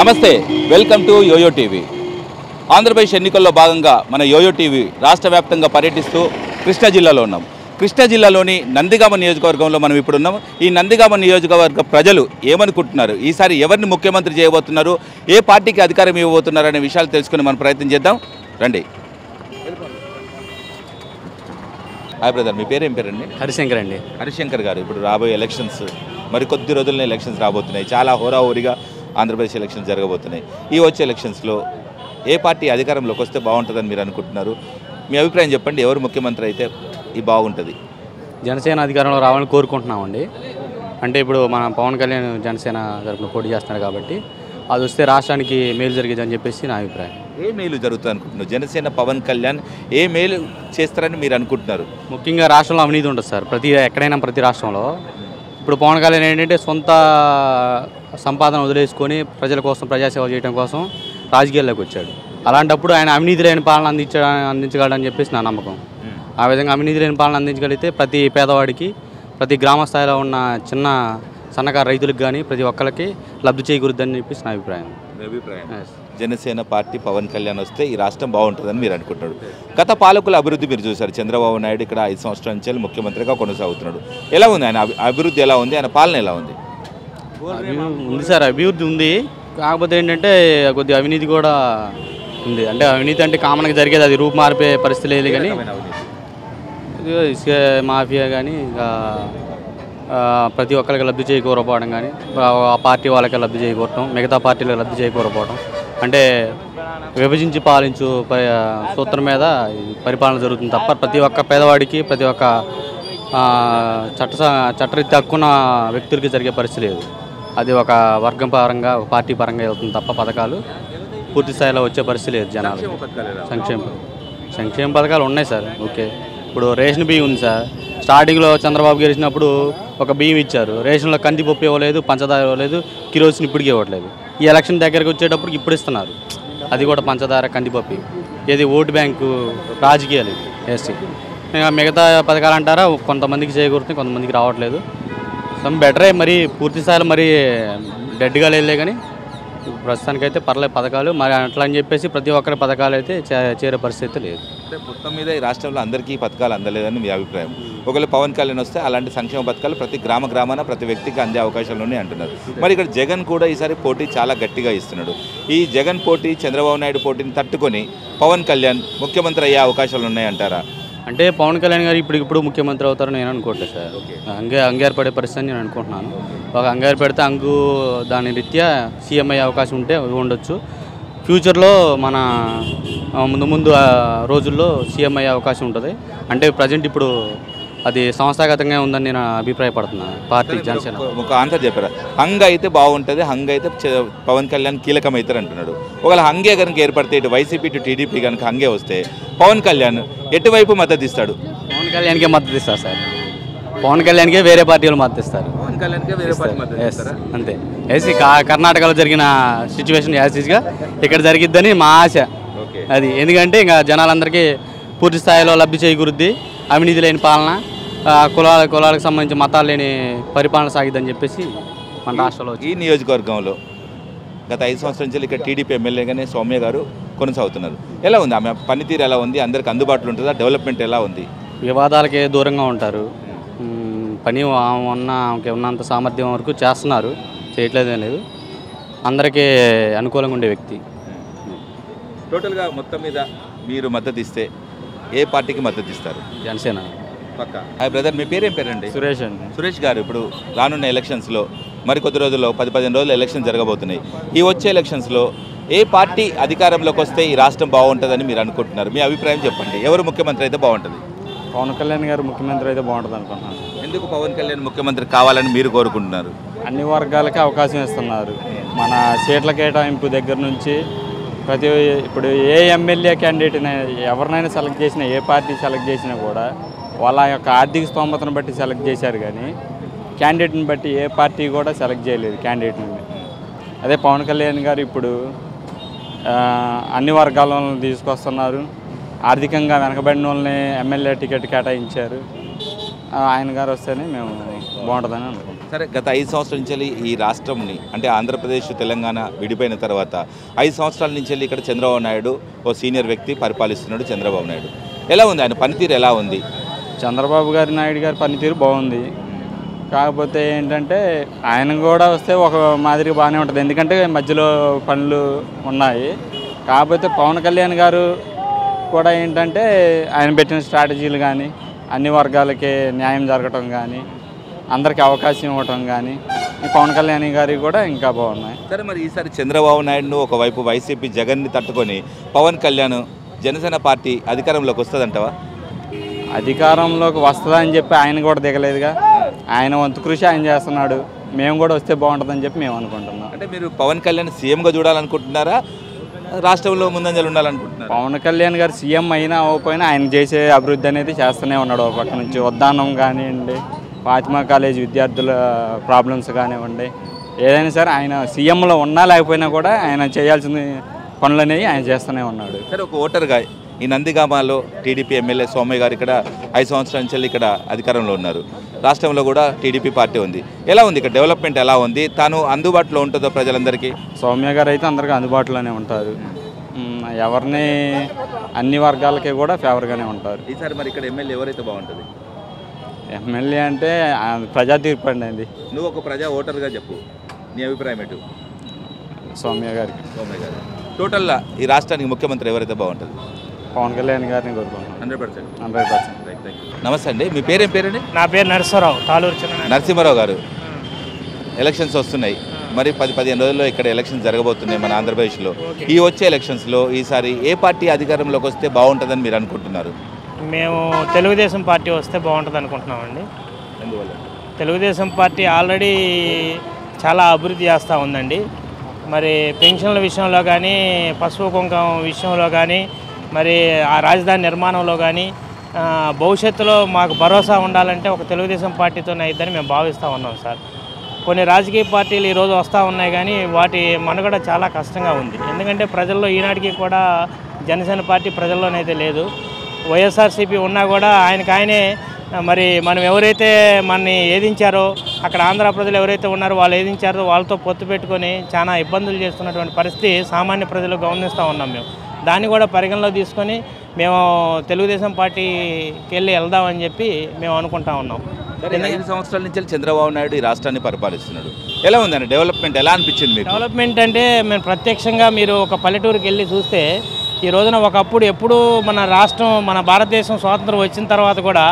నమస్తే, welcome to yo-yo TV. Andhra Pradesh ఎన్నికల్లో భాగంగా మన యోయో టీవీ రాష్ట్ర వ్యాప్తంగా పర్యటిస్తూ కృష్ణా జిల్లాలో ఉన్నాం. కృష్ణా జిల్లాలోని నందిగామ నియోజకవర్గంలో మనం ఇప్పుడు ఉన్నాం. ఈ నందిగామ నియోజకవర్గ ప్రజలు ఏమనుకుంటున్నారు, ఈసారి ఎవరిని ముఖ్యమంత్రి చేయబోతున్నారు, ఏ పార్టీకి అధికారం ఇవ్వబోతున్నారు అనే విషయాలు తెలుసుకుని మనం ప్రయత్నం చేద్దాం. రండి. హాయ్ బ్రదర్, మీ పేరు ఏం పేరండి? హరిశంకర్ అండి. హరిశంకర్ గారు, ఇప్పుడు రాబోయే ఎలక్షన్స్ మరి కొద్ది రోజుల్లో ఎలక్షన్స్ రాబోతున్నాయి. చాలా హోరాహోరీగా ఆంధ్రప్రదేశ్ ఎలక్షన్స్ జరగబోతున్నాయి. ఈ వచ్చే ఎలక్షన్స్లో ఏ పార్టీ అధికారంలోకి వస్తే బాగుంటుందని మీరు అనుకుంటున్నారు? మీ అభిప్రాయం చెప్పండి. ఎవరు ముఖ్యమంత్రి అయితే ఈ బాగుంటుంది? జనసేన అధికారంలో రావాలని కోరుకుంటున్నామండి. అంటే ఇప్పుడు మన పవన్ కళ్యాణ్ జనసేన తరపున పోటీ చేస్తున్నాడు కాబట్టి అది వస్తే రాష్ట్రానికి మేలు జరిగేదని చెప్పేసి నా అభిప్రాయం. ఏ మేలు జరుగుతుంది అనుకుంటున్నారు? జనసేన పవన్ కళ్యాణ్ ఏ మేలు చేస్తారని మీరు అనుకుంటున్నారు? ముఖ్యంగా రాష్ట్రంలో అవినీతి ఉంటుంది సార్. ఎక్కడైనా ప్రతి రాష్ట్రంలో. ఇప్పుడు పవన్ కళ్యాణ్ ఏంటంటే సొంత సంపాదన వదిలేసుకొని ప్రజల కోసం ప్రజాసేవ చేయడం కోసం రాజకీయాల్లోకి వచ్చాడు. అలాంటప్పుడు ఆయన అవినీతి లేని పాలన అందించగలడని చెప్పేసి నా నమ్మకం. ఆ విధంగా అవినీతి లేని పాలన అందించగలిగితే ప్రతి పేదవాడికి, ప్రతి గ్రామ స్థాయిలో ఉన్న చిన్న సన్నకారు రైతులకు కానీ ప్రతి ఒక్కరికి లబ్ధి చేకూరుద్దని చెప్పేసి నా అభిప్రాయం. జనసేన పార్టీ పవన్ కళ్యాణ్ వస్తే ఈ రాష్ట్రం బాగుంటుందని మీరు అనుకుంటున్నారు. గత పాలకుల అభివృద్ధి మీరు చూశారు. చంద్రబాబు నాయుడు ఇక్కడ 5 సంవత్సరాల నుంచి ముఖ్యమంత్రిగా కొనసాగుతున్నాడు. ఎలా ఉంది ఆయన అభివృద్ధి? ఎలా ఉంది ఆయన పాలన? ఎలా ఉంది? ఉంది సార్, అభివృద్ధి ఉంది. కాకపోతే ఏంటంటే కొద్దిగా అవినీతి కూడా ఉంది. అంటే అవినీతి అంటే కామన్గా జరిగేది, అది రూపు మారిపోయే పరిస్థితి లేదు. కానీ ఇసుక మాఫియా కానీ ఇంకా ప్రతి ఒక్కరికి లబ్ధి చేకూరపోవడం కానీ, ఆ పార్టీ వాళ్ళకి లబ్ధి చేకూరటం, మిగతా పార్టీలకు లబ్ధి చేకూరపోవడం, అంటే విభజించి పాలించు సూత్రం మీద పరిపాలన జరుగుతుంది తప్ప ప్రతి ఒక్క పేదవాడికి, ప్రతి ఒక్క చట్టరీత్యా హక్కున్న వ్యక్తులకి జరిగే పరిస్థితి లేదు. అది ఒక వర్గం పరంగా, ఒక పార్టీ పరంగా వెళ్తుంది తప్ప పథకాలు పూర్తి స్థాయిలో వచ్చే పరిస్థితి లేదు. జనాలు సంక్షేమ పథకాలు ఉన్నాయి సార్. ఓకే, ఇప్పుడు రేషన్ బియ్యం ఉంది సార్. స్టార్టింగ్లో చంద్రబాబు గెలిచినప్పుడు ఒక బియ్యం ఇచ్చారు. రేషన్లో కందిపప్పు ఇవ్వలేదు, పంచదార ఇవ్వలేదు, కిరోసిన్ ఇప్పటికీ ఇవ్వట్లేదు. ఈ ఎలక్షన్ దగ్గరకు వచ్చేటప్పుడు ఇప్పుడు ఇస్తున్నారు. అది కూడా పంచదార, కందిపప్పు. ఏది ఓటు బ్యాంకు రాజకీయాలు వేసి మిగతా పథకాలు అంటారా కొంతమందికి చేకూరుతుంది, కొంతమందికి రావట్లేదు. సమ్ బెటరే, మరి పూర్తి స్థాయిలో మరి డెడ్గా లేదులే. కానీ ప్రస్తుతానికైతే పర్లేదు పథకాలు. మరి అట్లా అని చెప్పేసి ప్రతి ఒక్కరి పథకాలు అయితే చేరే పరిస్థితి లేదు. అంటే మొత్తం మీద ఈ రాష్ట్రంలో అందరికీ పథకాలు అందలేదని మీ అభిప్రాయం. ఒకవేళ పవన్ కళ్యాణ్ వస్తే అలాంటి సంక్షేమ పథకాలు ప్రతి గ్రామాన ప్రతి వ్యక్తికి అందే అవకాశాలు ఉన్నాయి అంటున్నారు. మరి ఇక్కడ జగన్ కూడా ఈసారి పోటీ చాలా గట్టిగా ఇస్తున్నాడు. ఈ జగన్ పోటీ, చంద్రబాబు నాయుడు పోటీని తట్టుకొని పవన్ కళ్యాణ్ ముఖ్యమంత్రి అయ్యే అవకాశాలు ఉన్నాయంటారా? అంటే పవన్ కళ్యాణ్ గారు ఇప్పుడు ముఖ్యమంత్రి అవుతారని నేను అనుకోవట్లేదు సార్. అంగీకార పడే పరిస్థితి నేను అనుకుంటున్నాను. ఒక అంగీకార పెడితే దాని రీత్యా సీఎం అయ్యే అవకాశం ఉంటే ఉండొచ్చు. ఫ్యూచర్లో మన ముందు రోజుల్లో సీఎం అయ్యే అవకాశం ఉంటుంది. అంటే ప్రజెంట్ ఇప్పుడు అది సంస్థాగతంగా ఉందని నేను అభిప్రాయపడుతున్నాను. పార్టీ జనసేన ఒక ఆన్సర్ చెప్పారా? హంగ్ అయితే బాగుంటుంది, హంగ్ అయితే పవన్ కళ్యాణ్ కీలకం అవుతారు అంటున్నాడు. ఒకవేళ హంగే కనుక ఏర్పడితే ఇటు వైసీపీ టు టీడీపీ కనుక హంగే వస్తే పవన్ కళ్యాణ్ ఎటువైపు మద్దతు ఇస్తాడు? పవన్ కళ్యాణ్కే మద్దతు ఇస్తారు సార్. పవన్ కళ్యాణ్కే వేరే పార్టీలు మద్దతు ఇస్తారు. పవన్ కళ్యాణ్కే వేరే పార్టీ మద్దతు ఇస్తారా? అంతే. ఏసీ కర్ణాటకలో జరిగిన సిచ్యువేషన్ యాసిస్గా ఇక్కడ జరిగిద్దని మా ఆశ. అది ఎందుకంటే ఇంకా జనాలందరికీ పూర్తి స్థాయిలో లబ్ధి చేకూరుద్ది. అవినీతి లేని పాలన, కులాలకు సంబంధించి మతాలు లేని పరిపాలన సాగిద్దని చెప్పేసి మన రాష్ట్రంలో. ఈ నియోజకవర్గంలో గత 5 సంవత్సరాల నుంచి ఇక్కడ టీడీపీ ఎమ్మెల్యేగానే సౌమ్య గారు కొనసాగుతున్నారు. ఎలా ఉంది ఆమె పనితీరు? ఎలా ఉంది? అందరికి అందుబాటులో ఉంటుందా? డెవలప్మెంట్ ఎలా ఉంది? వివాదాలకే దూరంగా ఉంటారు. ఆమెకి ఉన్నంత సామర్థ్యం వరకు చేస్తున్నారు, చేయట్లేదేం లేదు. అందరికీ అనుకూలంగా ఉండే వ్యక్తి. టోటల్గా మొత్తం మీద మీరు మద్దతు ఇస్తే ఏ పార్టీకి మద్దతు ఇస్తారు? జనసేన పక్కా. హాయ్ బ్రదర్, మీ పేరేం పేరండి? సురేష్ అండి. సురేష్ గారు, ఇప్పుడు రానున్న ఎలక్షన్స్లో మరి కొద్ది రోజుల్లో 10-15 రోజులు ఎలక్షన్ జరగబోతున్నాయి. ఈ వచ్చే ఎలక్షన్స్లో ఏ పార్టీ అధికారంలోకి వస్తే ఈ రాష్ట్రం బాగుంటుందని మీరు అనుకుంటున్నారు? మీ అభిప్రాయం చెప్పండి. ఎవరు ముఖ్యమంత్రి అయితే బాగుంటుంది? పవన్ కళ్యాణ్ గారు ముఖ్యమంత్రి అయితే బాగుంటుంది అనుకుంటున్నాను. ఎందుకు పవన్ కళ్యాణ్ ముఖ్యమంత్రి కావాలని మీరు కోరుకుంటున్నారు? అన్ని వర్గాలకి అవకాశం ఇస్తున్నారు. మన సీట్ల కేటాయింపు దగ్గర నుంచి ఇప్పుడు ఏ ఎమ్మెల్యే క్యాండిడేట్ ఎవరినైనా సెలెక్ట్ చేసినా, ఏ పార్టీ సెలెక్ట్ చేసినా కూడా వాళ్ళ యొక్క ఆర్థిక స్తోమతను బట్టి సెలెక్ట్ చేశారు. కానీ క్యాండిడేట్ని బట్టి ఏ పార్టీ కూడా సెలెక్ట్ చేయలేదు క్యాండిడేట్ని. అదే పవన్ కళ్యాణ్ గారు ఇప్పుడు అన్ని వర్గాలను తీసుకొస్తున్నారు. ఆర్థికంగా వెనకబడిన వాళ్ళని ఎమ్మెల్యే టికెట్ కేటాయించారు. ఆయన గారు వస్తేనే మేము బాగుంటుందని అనుకుంటున్నాం. సరే, గత 5 సంవత్సరాల నుంచి ఈ రాష్ట్రంని అంటే ఆంధ్రప్రదేశ్ తెలంగాణ విడిపోయిన తర్వాత 5 సంవత్సరాల నుంచి ఇక్కడ చంద్రబాబు నాయుడు ఓ సీనియర్ వ్యక్తి పరిపాలిస్తున్నాడు. చంద్రబాబు నాయుడు ఎలా ఉంది, ఆయన పనితీరు ఎలా ఉంది? చంద్రబాబు నాయుడు గారి పనితీరు బాగుంది. కాకపోతే ఏంటంటే ఆయన కూడా వస్తే ఒక మాదిరిగా బాగానే ఉంటుంది, ఎందుకంటే మధ్యలో పనులు ఉన్నాయి. కాకపోతే పవన్ కళ్యాణ్ గారు కూడా ఏంటంటే ఆయన పెట్టిన స్ట్రాటజీలు కానీ, అన్ని వర్గాలకి న్యాయం జరగటం కానీ, అందరికీ అవకాశం ఇవ్వటం కానీ ఈ పవన్ కళ్యాణ్ గారికి కూడా ఇంకా బాగున్నాయి. సరే, మరి ఈసారి చంద్రబాబు నాయుడును ఒకవైపు వైసీపీ జగన్ని తట్టుకొని పవన్ కళ్యాణ్ జనసేన పార్టీ అధికారంలోకి వస్తుందంటవా? అధికారంలోకి వస్తుందని చెప్పి ఆయన కూడా దిగలేదుగా. ఆయన వంతు కృషి ఆయన చేస్తున్నాడు. మేము కూడా వస్తే బాగుంటుందని చెప్పి మేము అనుకుంటున్నాం. అంటే మీరు పవన్ కళ్యాణ్ సీఎంగా చూడాలనుకుంటున్నారా, రాష్ట్రంలో ముందంజలు ఉండాలనుకుంటున్నారా? పవన్ కళ్యాణ్ గారు సీఎం అయినా అవ్వకపోయినా ఆయన చేసే అభివృద్ధి అనేది చేస్తూనే ఉన్నాడు. ఒక పక్క నుంచి ఉద్దానం కానివ్వండి, ఫాతిమా కాలేజ్ విద్యార్థుల ప్రాబ్లమ్స్ కానివ్వండి, ఏదైనా సరే ఆయన సీఎంలో ఉన్నా లేకపోయినా కూడా ఆయన చేయాల్సిన పనులు అనేవి ఆయన చేస్తూనే ఉన్నాడు. సరే, ఒక ఓటర్గా ఈ నందిగామలో టీడీపీ ఎమ్మెల్యే సోమయ్య గారు ఇక్కడ 5 సంవత్సరాల నుంచి ఇక్కడ అధికారంలో ఉన్నారు. రాష్ట్రంలో కూడా టీడీపీ పార్టీ ఉంది. ఎలా ఉంది ఇక్కడ డెవలప్మెంట్, ఎలా ఉంది? తాను అందుబాటులో ఉంటుందో ప్రజలందరికీ? సౌమ్య గారు అయితే అందరికీ అందుబాటులోనే ఉంటారు. ఎవరిని అన్ని వర్గాలకి కూడా ఫేవర్గానే ఉంటారు. ఈసారి మరి ఇక్కడ ఎమ్మెల్యే ఎవరైతే బాగుంటుంది? ఎమ్మెల్యే అంటే ప్రజా తీర్పు అండి అది. నువ్వు ఒక ప్రజా ఓటర్గా చెప్పు, నీ అభిప్రాయం ఏంటి? సౌమ్య గారికి. సోమయ్య గారు. టోటల్గా ఈ రాష్ట్రానికి ముఖ్యమంత్రి ఎవరైతే బాగుంటుంది? పవన్ కళ్యాణ్ గారిని కోరుకుంటున్నాను. 100%. నమస్తే అండి, మీ పేరేం పేరండి? నా పేరు నరసింహరావు, తాలూరు చిన్న నరసింహారావు గారు. ఎలక్షన్స్ వస్తున్నాయి, మరి 10-15 రోజుల్లో ఇక్కడ ఎలక్షన్స్ జరగబోతున్నాయి మన ఆంధ్రప్రదేశ్లో. ఈ వచ్చే ఎలక్షన్స్లో ఈసారి ఏ పార్టీ అధికారంలోకి వస్తే బాగుంటుందని మీరు అనుకుంటున్నారు? మేము తెలుగుదేశం పార్టీ వస్తే బాగుంటుంది అనుకుంటున్నామండి. ఎందువల్ల? తెలుగుదేశం పార్టీ ఆల్రెడీ చాలా అభివృద్ధి చేస్తూ ఉందండి. మరి పెన్షన్ల విషయంలో కానీ, పసుపు కుంకం విషయంలో కానీ, మరి ఆ రాజధాని నిర్మాణంలో కానీ భవిష్యత్తులో మాకు భరోసా ఉండాలంటే ఒక తెలుగుదేశం పార్టీతోనే అయిద్దని మేము భావిస్తూ ఉన్నాం సార్. కొన్ని రాజకీయ పార్టీలు ఈరోజు వస్తూ ఉన్నాయి కానీ వాటి మనుగడ చాలా కష్టంగా ఉంది. ఎందుకంటే ప్రజల్లో ఈనాటికి కూడా జనసేన పార్టీ ప్రజల్లోనైతే లేదు. వైఎస్ఆర్సీపీ ఉన్నా కూడా ఆయనే మరి మనం ఎవరైతే మనని ఏదించారో, అక్కడ ఆంధ్ర ప్రజలు ఎవరైతే ఉన్నారో వాళ్ళు ఏదించారో వాళ్ళతో పొత్తు పెట్టుకొని చాలా ఇబ్బందులు చేస్తున్నటువంటి పరిస్థితి సామాన్య ప్రజలు గమనిస్తూ ఉన్నాం. మేము దాన్ని కూడా పరిగణలో తీసుకొని మేము తెలుగుదేశం పార్టీకి వెళ్దామని చెప్పి మేము అనుకుంటా ఉన్నాం. 5 సంవత్సరాల నుంచి చంద్రబాబు నాయుడు ఈ రాష్ట్రాన్ని పరిపాలిస్తున్నాడు. ఎలా ఉందండి డెవలప్మెంట్, ఎలా అనిపించింది మీకు? డెవలప్మెంట్ అంటే మేము ప్రత్యక్షంగా మీరు ఒక పల్లెటూరుకి వెళ్ళి చూస్తే ఈ రోజున ఒకప్పుడు ఎప్పుడు మన రాష్ట్రం, మన భారతదేశం స్వాతంత్రం వచ్చిన తర్వాత కూడా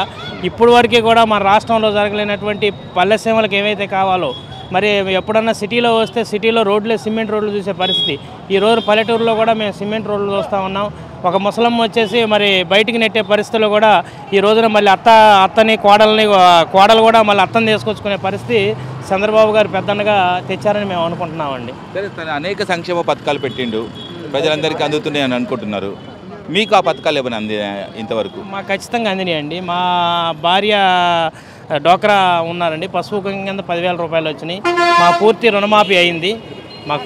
ఇప్పుడు వరకు కూడా మన రాష్ట్రంలో జరగలేనటువంటి పల్లె సేవలకు ఏవైతే కావాలో, మరి ఎప్పుడన్నా సిటీలో వస్తే సిటీలో రోడ్లే సిమెంట్ రోడ్లు చూసే పరిస్థితి. ఈ రోజు పల్లెటూరులో కూడా మేము సిమెంట్ రోడ్లు చూస్తూ ఉన్నాం. ఒక ముసలమ్మ వచ్చేసి మరి బయటికి నెట్టే పరిస్థితుల్లో కూడా ఈ రోజున మళ్ళీ అత్తని కోడలు కూడా మళ్ళీ అత్తని తీసుకొచ్చుకునే పరిస్థితి చంద్రబాబు గారు పెద్దన్నగా తెచ్చారని మేము అనుకుంటున్నామండి. సరే, తను అనేక సంక్షేమ పథకాలు పెట్టిండు, ప్రజలందరికీ అందుతున్నాయి అని అనుకుంటున్నారు. మీకు ఆ పథకాలు ఏమైనా ఇంతవరకు? మాకు ఖచ్చితంగా అందినాయండి. మా భార్య డోక్రా ఉన్నారండి, పసుపు కుంకం కింద 10,000 రూపాయలు వచ్చినాయి. మా పూర్తి రుణమాఫీ అయింది. మాకు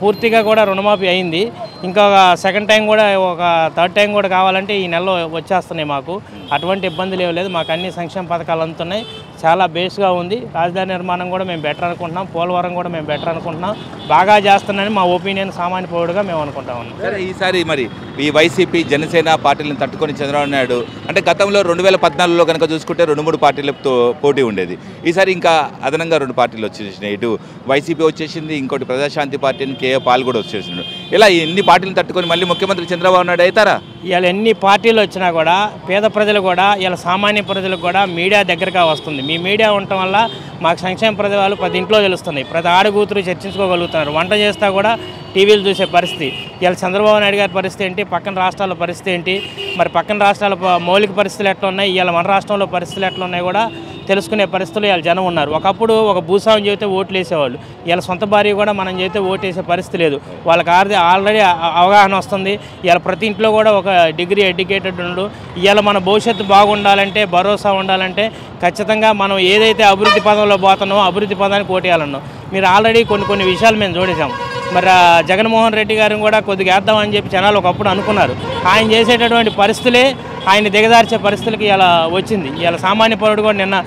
పూర్తిగా కూడా రుణమాఫీ అయింది. ఇంకా సెకండ్ టైం కూడా, ఒక థర్డ్ టైం కూడా కావాలంటే ఈ నెలలో వచ్చేస్తున్నాయి. మాకు అటువంటి ఇబ్బందులు ఏమి లేదు. మాకు అన్ని సంక్షేమ పథకాలు అందుతున్నాయి. చాలా బేస్గా ఉంది. రాజధాని నిర్మాణం కూడా మేము బెటర్ అనుకుంటున్నాం. పోలవరం కూడా మేము బెటర్ అనుకుంటున్నాం. బాగా చేస్తున్నాయని మా ఒపీనియన్ సామాన్య పౌరుడుగా మేము అనుకుంటా ఉన్నాం. సరే, ఈసారి మరి ఈ వైసీపీ జనసేన పార్టీలను తట్టుకొని చంద్రబాబు నాయుడు అంటే గతంలో 2014లో కనుక చూసుకుంటే 2-3 పార్టీలతో పోటీ ఉండేది. ఈసారి ఇంకా అదనంగా 2 పార్టీలు వచ్చేసినాయి. ఇటు వైసీపీ వచ్చేసింది, ఇంకోటి ప్రజాశాంతి పార్టీ అని కేఏ పాల్ కూడా వచ్చేసిండు. ఇలా ఎన్ని పార్టీలను తట్టుకొని మళ్ళీ ముఖ్యమంత్రి చంద్రబాబు నాయుడు అవుతారా? ఇవాళ ఎన్ని పార్టీలు వచ్చినా కూడా పేద ప్రజలు కూడా, ఇలా సామాన్య ప్రజలకు కూడా మీడియా దగ్గరగా వస్తుంది. మీ మీడియా ఉండటం వల్ల మాకు సంక్షేమ పథకాలు ప్రతి ఇంట్లో తెలుస్తున్నాయి. ప్రతి ఆడగూతురు చర్చించుకోగలుగుతున్నారు. వంట చేస్తా కూడా టీవీలు చూసే పరిస్థితి. ఇలా చంద్రబాబు నాయుడు గారి పరిస్థితి ఏంటి, పక్కన రాష్ట్రాల పరిస్థితి ఏంటి, మరి పక్కన రాష్ట్రాల మౌలిక పరిస్థితులు ఎట్లా ఉన్నాయి, ఇవాళ మన రాష్ట్రంలో పరిస్థితులు ఎట్లా ఉన్నాయి కూడా తెలుసుకునే పరిస్థితులు ఇవాళ జనం ఉన్నారు. ఒకప్పుడు ఒక భూస్వామి చెబితే ఓట్లు వేసేవాళ్ళు. ఇలా సొంత భార్య కూడా మనం చెబితే ఓటు వేసే పరిస్థితి లేదు. వాళ్ళకి ఆల్రెడీ అవగాహన వస్తుంది. ఇలా ప్రతి ఇంట్లో కూడా ఒక డిగ్రీ ఎడ్యుకేటెడ్ ఉండు. ఇవాళ మన భవిష్యత్తు బాగుండాలంటే, భరోసా ఉండాలంటే ఖచ్చితంగా మనం ఏదైతే అభివృద్ధి పదంలో పోతానో అభివృద్ధి పదానికి ఓటేయాలన్నాం. మీరు ఆల్రెడీ కొన్ని విషయాలు మేము చూడేసాం. మరి జగన్మోహన్ రెడ్డి గారిని కూడా కొద్దిగా వేద్దామని చెప్పి జనాలు ఒకప్పుడు అనుకున్నారు. ఆయన చేసేటటువంటి పరిస్థితులే ఆయన దిగజార్చే పరిస్థితులకి ఇలా వచ్చింది. ఇలా సామాన్య పౌరుడు కూడా నిన్న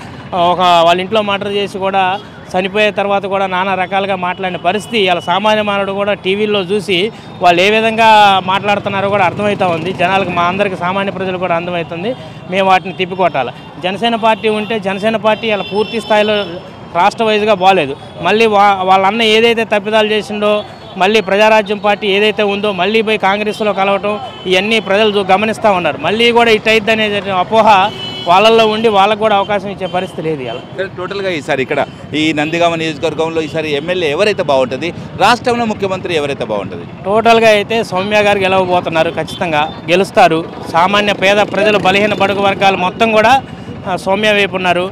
వాళ్ళ ఇంట్లో మర్డర్ చేసి కూడా చనిపోయే తర్వాత కూడా నానా రకాలుగా మాట్లాడిన పరిస్థితి ఇలా సామాన్య మానవుడు కూడా టీవీల్లో చూసి వాళ్ళు ఏ విధంగా మాట్లాడుతున్నారో కూడా అర్థమవుతూ ఉంది. జనాలకు, మా అందరికి, సామాన్య ప్రజలు కూడా అర్థమవుతుంది. మేము వాటిని తిప్పికొట్టాలి. జనసేన పార్టీ ఉంటే జనసేన పార్టీ ఇలా పూర్తి స్థాయిలో రాష్ట్ర వైజ్గా బాగలేదు. మళ్ళీ వాళ్ళ అన్న ఏదైతే తప్పిదాలు చేసిండో, మళ్ళీ ప్రజారాజ్యం పార్టీ ఏదైతే ఉందో మళ్ళీ పోయి కాంగ్రెస్లో కలవటం, ఇవన్నీ ప్రజలు గమనిస్తూ ఉన్నారు. మళ్ళీ కూడా ఇటు అయిద్ది అనేది అపోహ వాళ్ళల్లో ఉండి వాళ్ళకు కూడా అవకాశం ఇచ్చే పరిస్థితి లేదు. ఇలా టోటల్గా ఈసారి ఇక్కడ ఈ నందిగామ నియోజకవర్గంలో ఈసారి ఎమ్మెల్యే ఎవరైతే బాగుంటుంది, రాష్ట్రంలో ముఖ్యమంత్రి ఎవరైతే బాగుంటుంది? టోటల్గా అయితే సౌమ్య గారు గెలవబోతున్నారు. ఖచ్చితంగా గెలుస్తారు. సామాన్య పేద ప్రజలు, బలహీన బడుగు వర్గాలు మొత్తం కూడా సౌమ్య వైపు ఉన్నారు.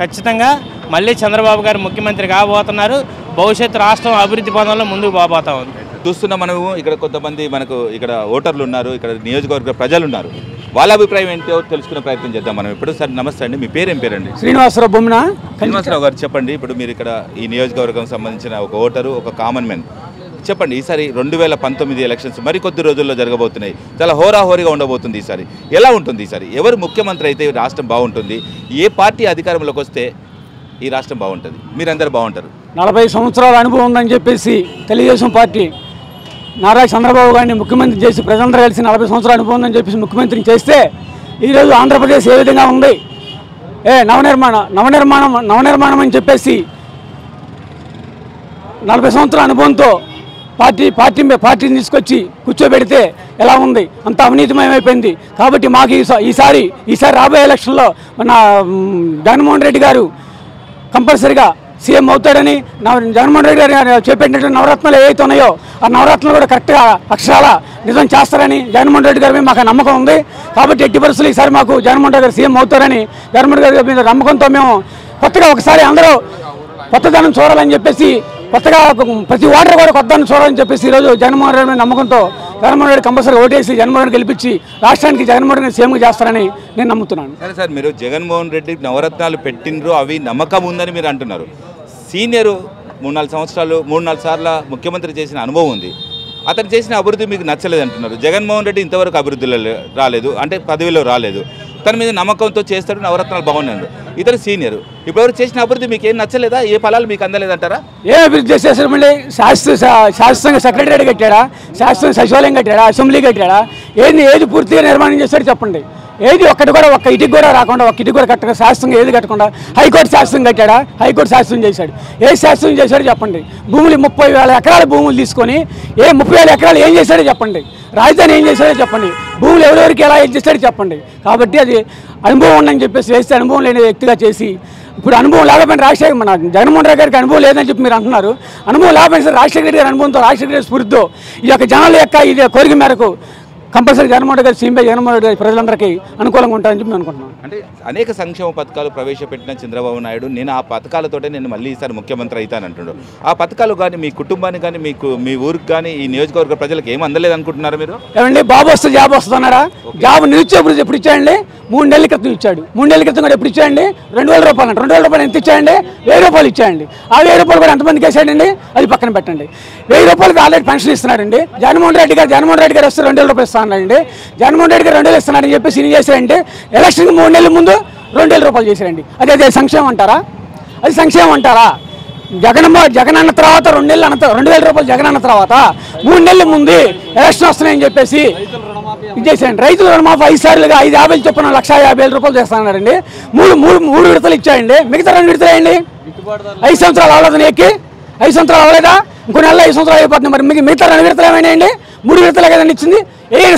ఖచ్చితంగా మళ్ళీ చంద్రబాబు గారు ముఖ్యమంత్రి కాబోతున్నారు. భవిష్యత్తు రాష్ట్రం అభివృద్ధి పదంలో ముందుకు పోబోతా ఉంది. చూస్తున్నాం మనము ఇక్కడ కొంతమంది మనకు ఇక్కడ ఓటర్లు ఉన్నారు, ఇక్కడ నియోజకవర్గ ప్రజలు ఉన్నారు. వాళ్ళ అభిప్రాయం ఏంటో తెలుసుకునే ప్రయత్నం చేద్దాం మనం ఇప్పుడు. సార్ నమస్తే అండి, మీ పేరు ఏం పేరండి? శ్రీనివాసరావు బొమ్మన. శ్రీనివాసరావు గారు చెప్పండి, ఇప్పుడు మీరు ఇక్కడ ఈ నియోజకవర్గం సంబంధించిన ఒక ఓటరు, ఒక కామన్ మ్యాన్, చెప్పండి ఈసారి 2019 ఎలక్షన్స్ మరికొద్ది రోజుల్లో జరగబోతున్నాయి. చాలా హోరాహోరీగా ఉండబోతుంది. ఈసారి ఎలా ఉంటుంది? ఈసారి ఎవరు ముఖ్యమంత్రి అయితే రాష్ట్రం బాగుంటుంది? ఏ పార్టీ అధికారంలోకి వస్తే ఈ రాష్ట్రం బాగుంటుంది? మీరందరూ బాగుంటారు. 40 సంవత్సరాల అనుభవం ఉందని చెప్పేసి తెలుగుదేశం పార్టీ నారా చంద్రబాబు గారిని ముఖ్యమంత్రి చేసి, ప్రజలందరూ కలిసి 40 సంవత్సరాల అనుభవం ఉందని చెప్పేసి ముఖ్యమంత్రిని చేస్తే ఈరోజు ఆంధ్రప్రదేశ్ ఏ విధంగా ఉంది? నవనిర్మాణం అని చెప్పేసి 40 సంవత్సరాల అనుభవంతో పార్టీని తీసుకొచ్చి కూర్చోబెడితే ఎలా ఉంది? అంత అవినీతిమయమైపోయింది. కాబట్టి మాకు ఈసారి రాబోయే ఎలక్షన్లో మన జగన్మోహన్ రెడ్డి గారు కంపల్సరిగా సీఎం అవుతాడని, జగన్మోహన్ రెడ్డి గారు చేపట్టినటువంటి నవరత్నాలు ఏవైతే ఉన్నాయో ఆ నవరత్నాలు కూడా కరెక్ట్గా అక్షరాల నిజం చేస్తారని జగన్మోహన్ రెడ్డి గారి మీద మాకు నమ్మకం ఉంది. కాబట్టి ఎట్టి పరిస్థితులు ఈసారి మాకు జగన్మోహన్ రెడ్డి గారు సీఎం అవుతారని జగన్మోహన్ రెడ్డి గారి మీద నమ్మకంతో మేము కొత్తగా ఒకసారి అందరూ కొత్తదనం చూడాలని చెప్పేసి, కొత్తగా ప్రతి ఓటర్ కూడా కొత్తదనం చూడాలని చెప్పేసి ఈరోజు జగన్మోహన్ రెడ్డి మీద నమ్మకంతో జగన్మోహన్ రెడ్డి కంపల్సరీ ఓటేసి జగన్మోహన్ రెడ్డి గెలిపించి రాష్ట్రానికి జగన్మోహన్ రెడ్డి సీఎంగా చేస్తారని నేను నమ్ముతున్నాను. సరే సార్, మీరు జగన్మోహన్ రెడ్డి నవరత్నాలు పెట్టినరు, అవి నమ్మకం ఉందని మీరు అంటున్నారు. సీనియరు 3-4 సార్లు ముఖ్యమంత్రి చేసిన అనుభవం ఉంది. అతను చేసిన అభివృద్ధి మీకు నచ్చలేదు అంటున్నారు. జగన్మోహన్ రెడ్డి ఇంతవరకు అభివృద్ధిలో రాలేదు, అంటే పదవిలో రాలేదు. తన మీద నమ్మకంతో చేస్తాడు, నవరత్నాలు బాగున్నాడు. ఇతరు సీనియర్, ఇప్పుడు చేసిన అభివృద్ధి మీకు ఏం నచ్చలేదా? ఏ ఫలాలు మీకు అందలేదంటారా? ఏ అభివృద్ధి చేసేసారు? మళ్ళీ శాస్త్రంగా సెక్రటరీ కట్టాడా? శాస్త్రంగా సచివాలయం కట్టాడా? అసెంబ్లీ కట్టాడా? ఏది పూర్తిగా నిర్మాణం చేశాడు చెప్పండి. ఏది ఒక్కటి కూడా, ఒక్క ఇటుకు కూడా రాకుండా, ఒక్క ఇటుకు కూడా కట్టకుండా, శాస్త్రంగా ఏది కట్టకుండా హైకోర్టు శాస్త్రం కట్టాడా? హైకోర్టు శాస్త్రం చేశాడు. ఏ శాస్త్రం చేశాడో చెప్పండి. భూములు 30,000 ఎకరాల భూములు తీసుకొని 30,000 ఎకరాలు ఏం చేశాడో చెప్పండి. రాజధాని ఏం చేశాడో చెప్పండి. భూములు ఎవరెవరికి ఎలా ఏం చేశాడో చెప్పండి. కాబట్టి అది అనుభవం ఉందని చెప్పేసి వేస్తే అనుభవం లేని వ్యక్తిగా చేసి, ఇప్పుడు అనుభవం లేకపోయినా మన జగన్మోహన్ రెడ్డి గారికి అనుభవం లేదని చెప్పి మీరు అంటున్నారు. అనుభవం లేకపోయినా సరే రాజశేఖర రెడ్డి గారి అనుభవంతో, రాజశేఖర రెడ్డి స్ఫూర్తితో ఈ యొక్క జనాల యొక్క ఇది కోరిక మేరకు కంపల్సరీ జగన్మోహన్ రెడ్డి గారు సీఎం జగన్మోహన్ రెడ్డి గారి ప్రజలందరికీ అనుకూలంగా ఉంటారని చెప్పి అనుకుంటున్నాను. అంటే అనేక సంక్షేమ పథకాలు ప్రవేశపెట్టిన చంద్రబాబు నాయుడు, నేను ఆ పథకాలతోటే నేను మళ్ళీ ఈసారి ముఖ్యమంత్రి అవుతానంటున్నాడు. ఆ పథకాలు కానీ మీ కుటుంబానికి కానీ, మీ ఊరికి కానీ, ఈ నియోజకవర్గ ప్రజలకు ఏం అందలేదు అనుకుంటున్నారు మీరు? ఏమండి, బాబు వస్తే జాబ్ వస్తున్నారా? జాబ్ నిరుద్యోగ ఎప్పుడు ఇచ్చాయండి? 3 నెలల క్రితం ఇచ్చాడు. 3 నెలల క్రితం కూడా ఎప్పుడు ఇచ్చాయండి? 2,000 రూపాయలు అంట. 2,000 రూపాయలు ఎంత ఇచ్చాయండి? 1,000 రూపాయలు ఇచ్చాయండి. ఆ 1,000 రూపాయలు కూడా ఎంతమందికి వేసాడండి? అది పక్కన పెట్టండి. 1,000 రూపాయలకి ఆల్రెడీ పెన్షన్ ఇస్తున్నాడండి. జగన్మోహన్ రెడ్డి గారు వస్తే 2,000 రూపాయలు ఇస్తానండి. జగన్మోహన్ రెడ్డి గారు 2,000 ఇస్తున్నాడని చెప్పేసి ఏం చేశారంటే ఎలక్షన్కి 3 నెలల ముందు 2,000 రూపాయలు చేశారండి. అదే సంక్షేమం అంటారా? అది సంక్షేమం అంటారా? జగన్ అన్న తర్వాత 2,000 రూపాయలు జగన్ అన్న తర్వాత 3 నెలల ముందు ఎలక్షన్ వస్తున్నాయని చెప్పేసి ఇచ్చేసాయండి. రైతుల రుణమాఫీ 5 సార్లుగా 5,50,000 చొప్పున 1,50,000 రూపాయలు చేస్తానండి. మూడు విడతలు ఇచ్చాయండి. మిగతా 2 విడతలు అయ్యండి. 5 సంవత్సరాలు అవ్వలేదు. నీకు 5 సంవత్సరాలు అవ్వలేదా? ఇంకో నెల 5 సంవత్సరాలు అయిపోతుంది. మరి మీకు మిగతా 2 విడతలు ఏమైనాయండి? 3 విడతలే కదండి ఇచ్చింది.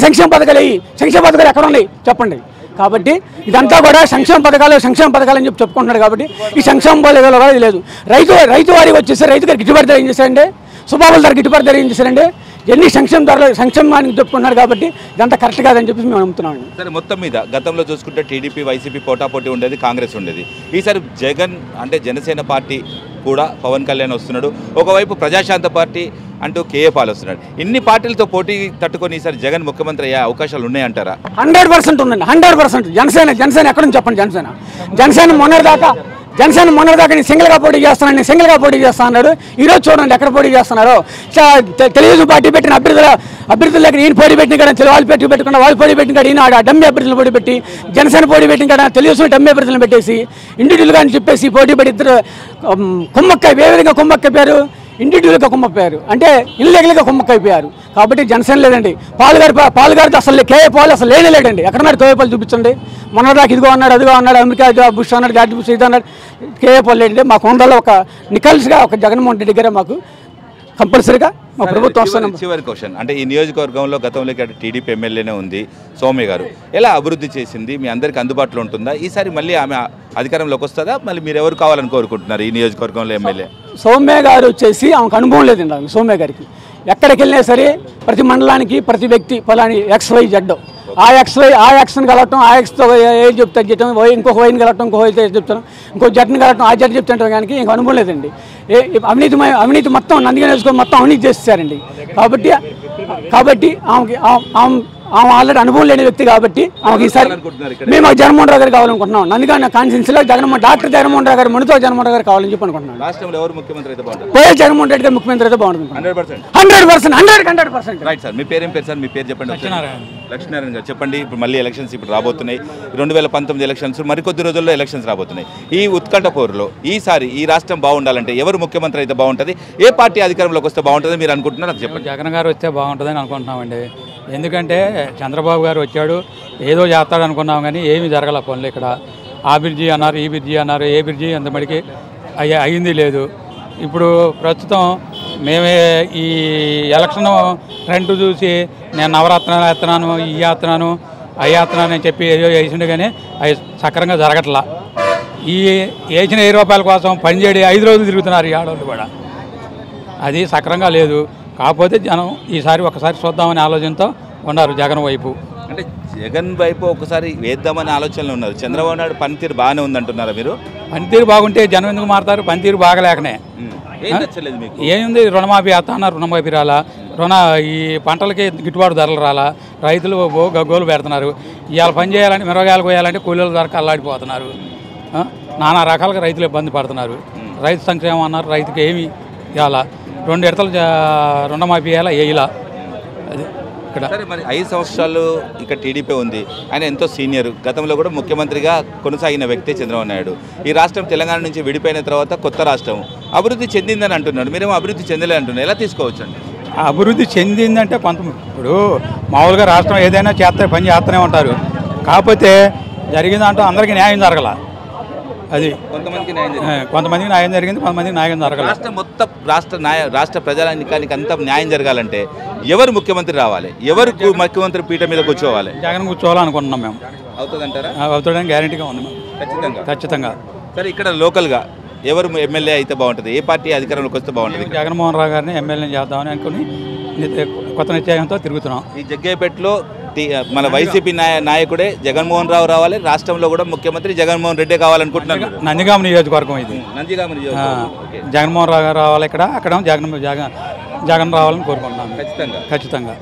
సంక్షేమ పథకాలు సంక్షేమ పథకాలు ఎక్కడ ఉన్నాయి చెప్పండి. కాబట్టి ఇదంతా కూడా సంక్షేమ పథకాలు అని చెప్పి చెప్పుకుంటున్నాడు. కాబట్టి ఈ సంక్షేమ పథకాలు కూడా ఇది లేదు. రైతు వారికి వచ్చేసి రైతు గారు గిట్టుబాటు ధర ఏం చేశారండి? సుబాబుల ధర గిట్టుబాటు ధర ఏం చేశారండి? ఎన్ని సంక్షేమానికి చెప్పుకున్నారు. కాబట్టి ఇదంతా కరెక్ట్ కాదని చెప్పి మేము నమ్ముతున్నామండి. సరే, మొత్తం మీద గతంలో చూసుకుంటే టీడీపీ, వైసీపీ పోటాపోటీ ఉండేది, కాంగ్రెస్ ఉండేది. ఈసారి జగన్ అంటే జనసేన పార్టీ కూడా పవన్ కళ్యాణ్ వస్తున్నాడు. ఒకవైపు ప్రజాశాంత పార్టీ అంటూ కేఏ పాల్ వస్తున్నాడు. ఇన్ని పార్టీలతో పోటీ తట్టుకొని ఈసారి జగన్ ముఖ్యమంత్రి అయ్యే అవకాశాలు ఉన్నాయంటారా? 100% ఉందండి. 100%. జనసేన ఎక్కడ నుంచి చెప్పండి. జనసేన మొన్నటిదాకా జనసేన మొన్నటిదాకా నేను సింగిల్గా పోటీ చేస్తాను, నేను సింగిల్గా పోటీ చేస్తాను అన్నాడు. ఈరోజు చూడండి ఎక్కడ పోటీ చేస్తున్నారో. తెలుగుదేశం పార్టీ పెట్టిన అభ్యర్థుల దగ్గర ఈయన పోటీ పెట్టిన కదా, వాళ్ళు పెట్టకుండా వాళ్ళు పోటీ పెట్టిన కాడ ఈయన డమ్మి అభ్యర్థులు పోటీ పెట్టి, జనసేన పోటీ పెట్టిన కదా తెలుగుదేశం డమ్మి అభ్యర్థులను పెట్టేసి ఇండివిజువల్గా అని చెప్పేసి పోటీ పెట్టి ఇద్దరు కుమ్మక్కై ఏ విధంగా కుమ్మక్కైపోయారు, ఇండివిజువల్గా కుమ్మక్కారు అంటే ఇల్లీగల్గా కుమ్మక్కైపోయారు. కాబట్టి జనసేన లేదండి. పాలుగారితో అసలు కేఏ పాలు అసలు లేనే లేడండి. ఎక్కడన్నాడు కేఏ పాలు చూపించండి. మొన్నదాకా ఇదిగో అన్నాడు, అదిగో అన్నాడు, అమెరికా బుష్ అన్నాడు, జార్జ్ బుష్ ఇది అన్నాడు. కేఏ పాలు లేదండి. మాకు ఉండాలి ఒక నికల్స్గా ఒక జగన్మోహన్ రెడ్డి దగ్గర మాకు కంపల్సరీగా మా ప్రభుత్వం వస్తున్నాం. చివరి క్వశ్చన్ అంటే ఈ నియోజకవర్గంలో గతంలో టీడీపీ ఎమ్మెల్యేనే ఉంది సౌమ్య గారు, ఎలా అభివృద్ధి చేసింది, మీ అందరికీ అందుబాటులో ఉంటుందా? ఈసారి మళ్ళీ ఆమె అధికారంలోకి వస్తుందా? మళ్ళీ మీరు ఎవరు కావాలని కోరుకుంటున్నారు ఈ నియోజకవర్గంలో ఎమ్మెల్యే? సౌమ్య గారు వచ్చేసి ఆమెకు అనుభవం లేదండి. ఆమె సౌమ్య గారికి ఎక్కడికి వెళ్ళినా సరే ప్రతి మండలానికి ప్రతి వ్యక్తి ఫలాని XYZ ఆ యాక్షన్ కలవటం, ఆ ఎక్స్తో ఏం చెప్తాను చెప్పడం, ఇంకొక వైని కలవటం, ఇంకో చెప్తాను, ఇంకో జట్టుని కలవటం, ఆ జట్టు చెప్తుంటాం కానీ ఇంక అనుభవం లేదండి. అవినీతి మొత్తం నందిగా వేసుకొని మొత్తం అవినీతి చేసేసారండి. కాబట్టి ఆమె ఆల్రెడీ అనుభవం లేని వ్యక్తి కాబట్టి ఆమెకి ఈసారి మేము జగన్మోహన్ రావు గారు కావాలనుకుంటున్నాం. నందిగానే కాన్స్టిట్యూన్సీలో డాక్టర్ జగన్మోహన్ రావు గారు, మణితో జగన్మోహన్ రావు గారు కావాలని చెప్పి అనుకుంటున్నాను. వైఎస్ జగన్మోహన్ రెడ్డి గారు ముఖ్యమంత్రి అయితే బాగుంటుంది. 100%. రైట్ సార్, మీ పేరేం పేరు సార్? మీ పేరు చెప్పండి. లక్ష్మీనారాయణ గారు చెప్పండి. ఇప్పుడు మళ్ళీ ఎలక్షన్స్ ఇప్పుడు రాబోతున్నాయి, 2019 ఎలక్షన్స్, మరికొద్ది రోజుల్లో ఎలక్షన్స్ రాబోతున్నాయి. ఈ ఉత్కంఠ పోరులో ఈసారి ఈ రాష్ట్రం బాగుండాలంటే ఎవరు ముఖ్యమంత్రి అయితే బాగుంటుంది, ఏ పార్టీ అధికారంలోకి వస్తే బాగుంటుంది మీరు అనుకుంటున్నారు? నాకు చెప్పండి. జగన్ గారు వస్తే బాగుంటుందని అనుకుంటున్నామండి. ఎందుకంటే చంద్రబాబు గారు వచ్చాడు, ఏదో చేస్తాడు అనుకున్నాం కానీ ఏమీ జరగల పనులు. ఇక్కడ ఆ బ్రిడ్జి అన్నారు, ఈ బ్రిడ్జి అన్నారు, ఏ బ్రిడ్జి అంతమడికి అయ్యింది లేదు. ఇప్పుడు ప్రస్తుతం మేమే ఈ ఎలక్షన్ ట్రెండ్ చూసి నేను నవరత్నాలు వేస్తున్నాను, ఈ వేస్తున్నాను, అవి వేస్తున్నాను అని చెప్పి ఏదో వేసిండు కానీ అవి సక్రంగా జరగట్లా. ఈ వేసిన 20 రూపాయల కోసం పనిచేయడి 5 రోజులు తిరుగుతున్నారు ఈ ఆడవాళ్ళు కూడా, అది సక్రంగా లేదు. కాకపోతే జనం ఈసారి ఒకసారి చూద్దామనే ఆలోచనతో ఉన్నారు జగన్ వైపు. అంటే జగన్ వైపు ఒకసారి వేద్దామనే ఆలోచనలు ఉన్నారు. చంద్రబాబు నాయుడు పనితీరు బాగానే ఉందంటున్నారా మీరు? పనితీరు బాగుంటే జనం ఎందుకు మారుతారు? పనితీరు బాగలేకనే ఏముంది, రుణమాఫీ వేస్తాన్నారు, రుణమాఫీ రాలా, ఈ పంటలకి గిట్టుబాటు ధరలు రాలా, రైతులు గగ్గోలు పెడుతున్నారు. ఇవాళ పని చేయాలంటే మిరగాయలు పోయాలంటే కూలీల ధరకు అల్లాడిపోతున్నారు. నానా రకాలుగా రైతులు ఇబ్బంది పడుతున్నారు. రైతు సంక్షేమం అన్నారు, రైతుకి ఏమి ఇవాళ 2 విడతలు రుణమాఫీ వేయాలా వేయాల. అది ఇక్కడ సరే, మరి 5 సంవత్సరాలు ఇక్కడ టీడీపీ ఉంది, ఆయన ఎంతో సీనియర్, గతంలో కూడా ముఖ్యమంత్రిగా కొనసాగిన వ్యక్తి చంద్రబాబు నాయుడు. ఈ రాష్ట్రం తెలంగాణ నుంచి విడిపోయిన తర్వాత కొత్త రాష్ట్రం అభివృద్ధి చెందిందని అంటున్నాడు, మీరేమో అభివృద్ధి చెందలే అంటున్నారు. ఎలా తీసుకోవచ్చు అండి? అభివృద్ధి చెందిందంటే ఇప్పుడు మామూలుగా రాష్ట్రం ఏదైనా పని చేస్తూనే ఉంటారు. కాకపోతే జరిగిందంటూ అందరికీ న్యాయం జరగల. అది కొంతమందికి న్యాయం జరిగింది, కొంతమందికి న్యాయం జరగల. రాష్ట్రం మొత్తం రాష్ట్ర ప్రజానికానికి అంతా న్యాయం జరగాలంటే ఎవరు ముఖ్యమంత్రి రావాలి, ఎవరు ముఖ్యమంత్రి పీఠ మీద కూర్చోవాలి? జగన్ కూర్చోవాలనుకుంటున్నాం మేము. అవుతుందంటారా? అవుతాడని గ్యారెంటీగా ఉంది ఖచ్చితంగా. సరే, ఇక్కడ లోకల్గా ఎవరు ఎమ్మెల్యే అయితే బాగుంటుంది, ఏ పార్టీ అధికారంలోకి వస్తే బాగుంటుంది? జగన్మోహన్ రావు గారిని ఎమ్మెల్యే చేద్దామని అనుకుని కొత్త నిశ్చయంతో తిరుగుతున్నాం. ఈ జగ్గయ్యపేటలో మన వైసీపీ నాయకుడే జగన్మోహన్ రావు రావాలి, రాష్ట్రంలో కూడా ముఖ్యమంత్రి జగన్మోహన్ రెడ్డి కావాలనుకుంటున్నారు. నందిగామ నియోజకవర్గం ఇది. జగన్మోహన్ రావు గారు రావాలి, అక్కడ జగన్ రావాలని కోరుకుంటున్నాను ఖచ్చితంగా.